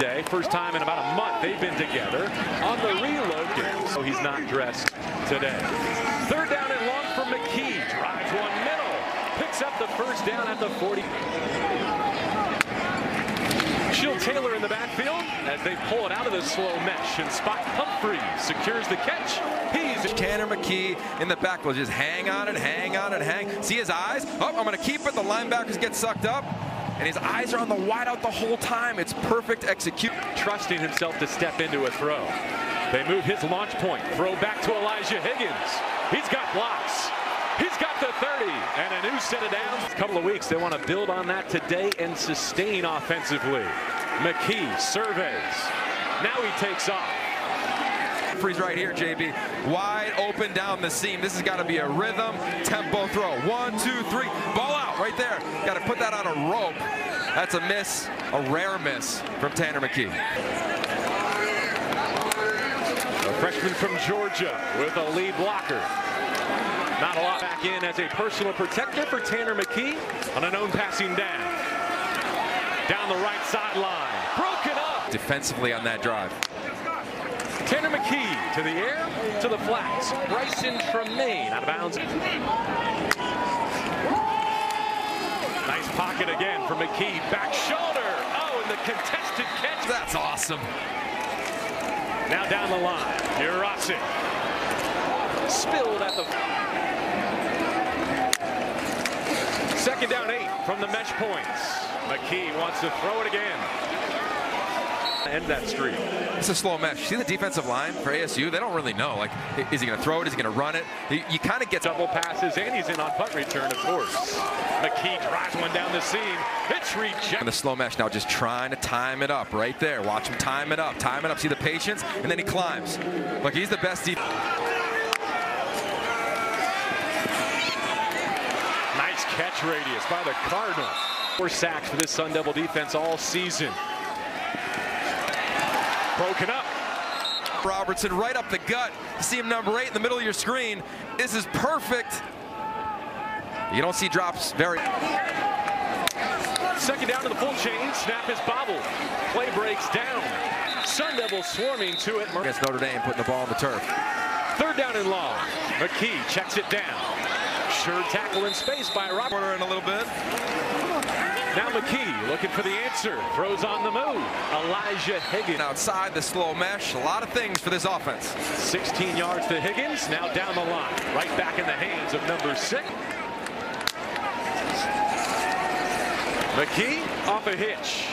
today. First time in about a month they've been together on the reload game. So he's not dressed today. Third down and long for McKee. Drives one middle. Picks up the first down at the 40. Taylor in the backfield as they pull it out of the slow mesh and spot Humphrey secures the catch. He's Tanner McKee in the back will just hang on and hang on and hang. See his eyes? Oh, I'm going to keep it. The linebackers get sucked up. And his eyes are on the wideout the whole time. It's perfect execution. Trusting himself to step into a throw. They move his launch point. Throw back to Elijah Higgins. He's got blocks. He's got the 30 and a new set of downs. A couple of weeks, they want to build on that today and sustain offensively. McKee surveys. Now he takes off. Freeze right here, JB. Wide open down the seam. This has got to be a rhythm tempo throw. 1, 2, 3. Ball out right there. Got to put that on a rope. That's a miss, a rare miss from Tanner McKee. A freshman from Georgia with a lead blocker. Not a lot back in as a personal protector for Tanner McKee on a known passing down. Down the right sideline. Broken up. Defensively on that drive. Tanner McKee to the air, to the flats. Bryson Tremaine out of bounds. Nice pocket again for McKee. Back shoulder. Oh, and the contested catch. That's awesome. Now down the line. Jurasic. Spilled at the... Second down 8 from the mesh points. McKee wants to throw it again. End that streak. It's a slow mesh. See the defensive line for ASU? They don't really know. Like, is he going to throw it? Is he going to run it? You kind of get double passes, and he's in on punt return, of course. McKee drives one down the seam. It's rejected. And the slow mesh now just trying to time it up right there. Watch him time it up. Time it up. See the patience, and then he climbs. Look, he's the best defense. Nice catch radius by the Cardinals. 4 sacks for this Sun Devil defense all season. Broken up. Robertson right up the gut. You see him number 8 in the middle of your screen. This is perfect. You don't see drops very. Second down to the full chain. Snap is bobbled. Play breaks down. Sun Devils swarming to it. Against Notre Dame, putting the ball on the turf. Third down and long. McKee checks it down. Sure tackle in space by Robert. Corner in a little bit. Now McKee looking for the answer. Throws on the move. Elijah Higgins. Outside the slow mesh. A lot of things for this offense. 16 yards to Higgins. Now down the line. Right back in the hands of number 6. McKee off a hitch.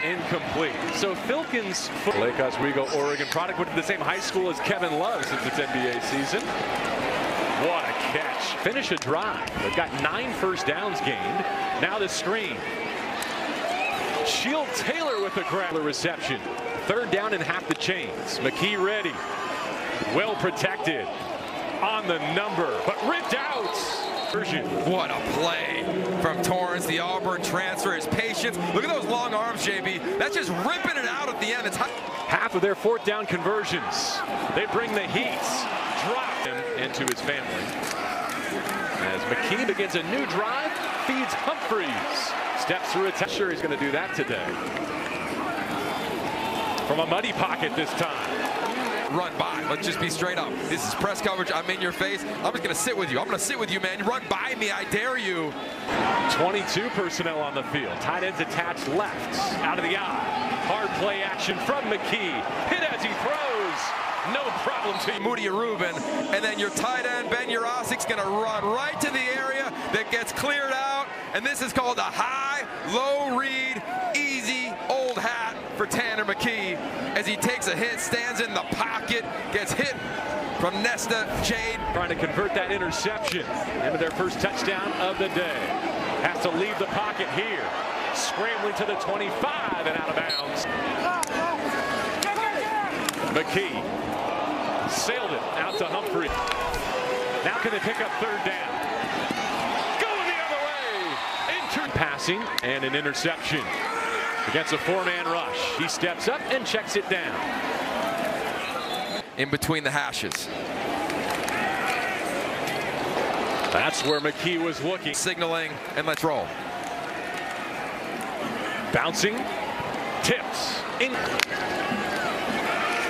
Incomplete. So Filkins. Lake Oswego, Oregon product. Went to the same high school as Kevin Love since its NBA season. What a catch. Finish a drive. They've got 9 first downs gained. Now the screen. Shield Taylor with a grab reception. Third down and half the chains. McKee ready. Well protected. On the number, but ripped out. What a play from Torrance, the Auburn transfer. His patience. Look at those long arms, JB. That's just ripping it out at the end. It's half of their 4th down conversions. They bring the heat. Drop him into his family. As McKee begins a new drive, feeds Humphreys. Steps through a sure he's going to do that today. From a muddy pocket this time. Run by. Let's just be straight up. This is press coverage. I'm in your face. I'm just going to sit with you. I'm going to sit with you, man. Run by me. I dare you. 22 personnel on the field. Tight ends attached left. Out of the eye. Hard play action from McKee. Hit as he throws. No problem to Moody Rubin. And then your tight end, Ben Jurasic's going to run right to the area that gets cleared out. And this is called a high-low read, easy old hat for Tanner McKee as he takes a hit, stands in the pocket, gets hit from Nesta Jade. Trying to convert that interception into their first touchdown of the day. Has to leave the pocket here. Scrambling to the 25 and out of bounds. McKee sailed it out to Humphrey. Now can they pick up third down? Going the other way. Passing and an interception. Against a 4-man rush. He steps up and checks it down. In between the hashes. That's where McKee was looking. Signaling, and let's roll. Bouncing. Tips.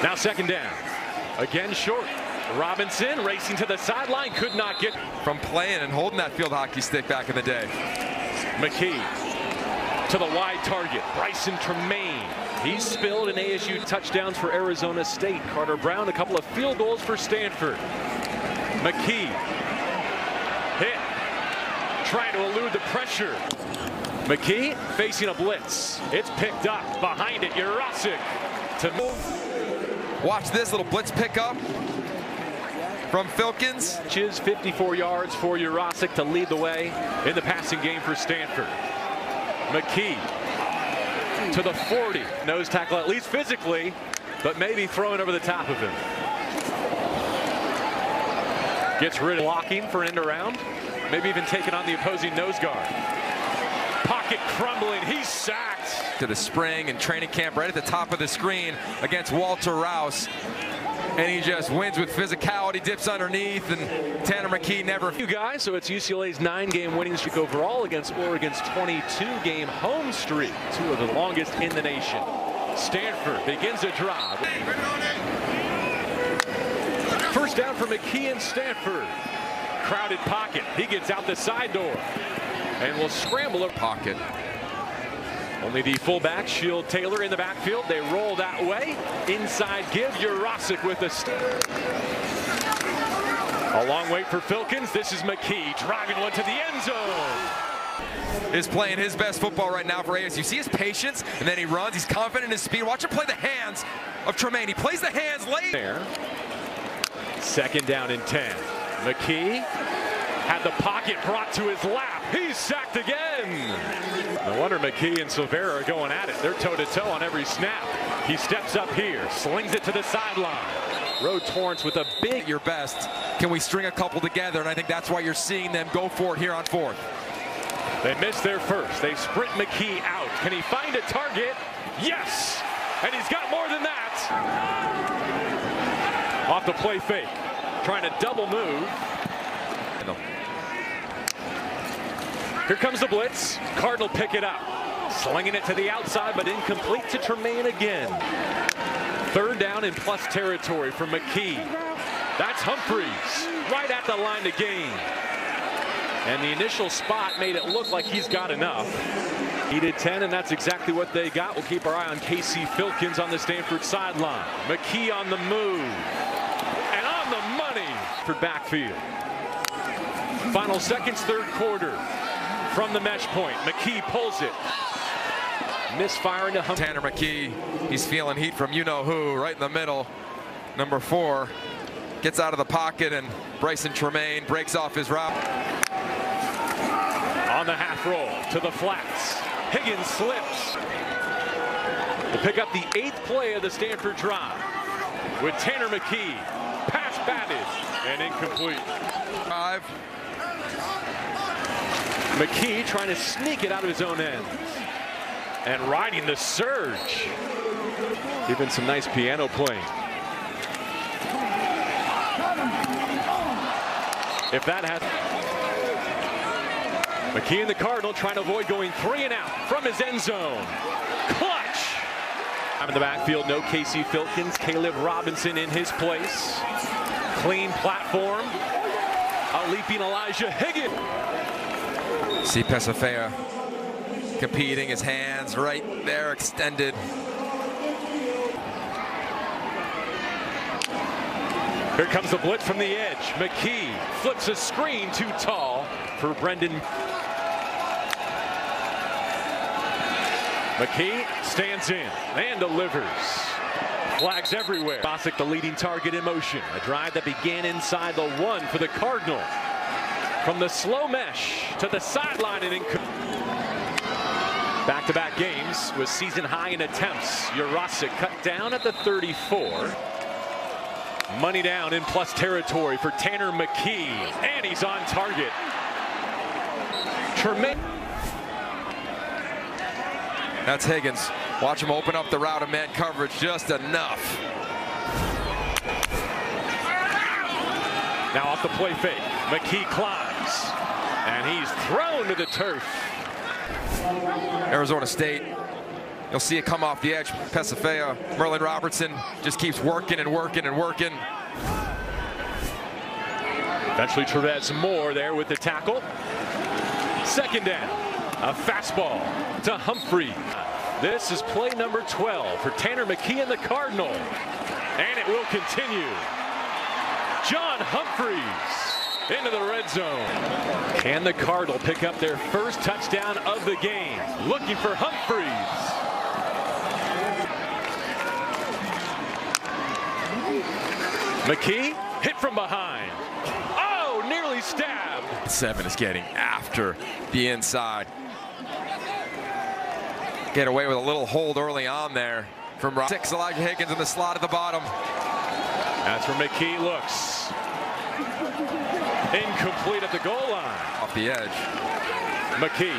Now second down. Again short. Robinson racing to the sideline, could not get from playing and holding that field hockey stick back in the day. McKee to the wide target. Bryson Tremaine. He's spilled in ASU touchdowns for Arizona State. Carter Brown, a couple of field goals for Stanford. McKee hit, trying to elude the pressure. McKee facing a blitz. It's picked up. Behind it, Jurasik to move. Watch this little blitz pickup from Filkins. 54 yards for Jurasik to lead the way in the passing game for Stanford. McKee to the 40. Nose tackle, at least physically, but maybe throwing over the top of him. Gets rid of blocking for end around. Maybe even taking on the opposing nose guard. Pocket crumbling. He's sacked. To the spring and training camp right at the top of the screen against Walter Rouse. And he just wins with physicality, dips underneath, and Tanner McKee never. You guys, so it's UCLA's 9-game winning streak overall against Oregon's 22-game home streak, 2 of the longest in the nation. Stanford begins a drive. First down for McKee and Stanford. Crowded pocket. He gets out the side door and will scramble a pocket. Only the fullback, Shield Taylor, in the backfield. They roll that way. Inside give, Jurasik with a a long wait for Filkins. This is McKee driving one to the end zone. Is playing his best football right now for ASU. See his patience, and then he runs. He's confident in his speed. Watch him play the hands of Tremaine. He plays the hands late. There. Second down and 10. McKee had the pocket brought to his lap. He's sacked again. No wonder McKee and Silvera are going at it. They're toe-to-toe on every snap. He steps up here, slings it to the sideline. Roe Torrance with a big. Your best. Can we string a couple together? And I think that's why you're seeing them go for it here on 4th. They missed their first. They sprint McKee out. Can he find a target? Yes! And he's got more than that. Off the play fake. Trying to double move. Here comes the blitz. Cardinal pick it up. Slinging it to the outside, but incomplete to Tremaine again. Third down in plus territory for McKee. That's Humphreys right at the line to gain. And the initial spot made it look like he's got enough. He did 10, and that's exactly what they got. We'll keep our eye on Casey Filkins on the Stanford sideline. McKee on the move. And on the money for backfield. Final seconds, third quarter. From the mesh point, McKee pulls it. Misfiring to Humphreys. Tanner McKee, he's feeling heat from you-know-who right in the middle. Number 4 gets out of the pocket, and Bryson Tremaine breaks off his route. On the half roll to the flats. Higgins slips. To pick up the 8th play of the Stanford drive with Tanner McKee. Pass batted and incomplete. 5. McKee trying to sneak it out of his own end. And riding the surge. Even some nice piano playing. If that has. McKee and the Cardinal trying to avoid going 3 and out from his end zone. Clutch. I'm in the backfield, no Casey Filkins. Caleb Robinson in his place. Clean platform. A leaping Elijah Higgins. See Pesafea competing, his hands right there extended. Here comes the blitz from the edge. McKee flips a screen too tall for Brendan. McKee stands in and delivers. Flags everywhere. Bosick, the leading target in motion. A drive that began inside the 1 for the Cardinal. From the slow mesh to the sideline and back-to-back games with season high in attempts. Jurasik cut down at the 34. Money down in plus territory for Tanner McKee, and he's on target. Tremaine. That's Higgins. Watch him open up the route of man coverage just enough. Now off the play fake, McKee climbs, and he's thrown to the turf. Arizona State You'll see it come off the edge. Pesafea, Merlin Robertson just keeps working and working and working. Eventually Trevez Moore there with the tackle. Second down, a fastball to Humphrey. This is play number 12 for Tanner McKee and the Cardinal. And it will continue. John Humphreys into the red zone. Can the Cardinal pick up their first touchdown of the game? Looking for Humphreys. McKee hit from behind. Oh, nearly stabbed. 7 is getting after the inside. Get away with a little hold early on there from 6 Elijah Higgins in the slot at the bottom. That's where McKee looks. Incomplete at the goal line. Off the edge. McKee.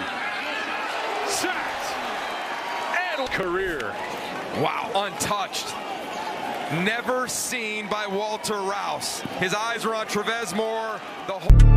Sacked. And career. Wow, untouched. Never seen by Walter Rouse. His eyes were on Trevez Moore the whole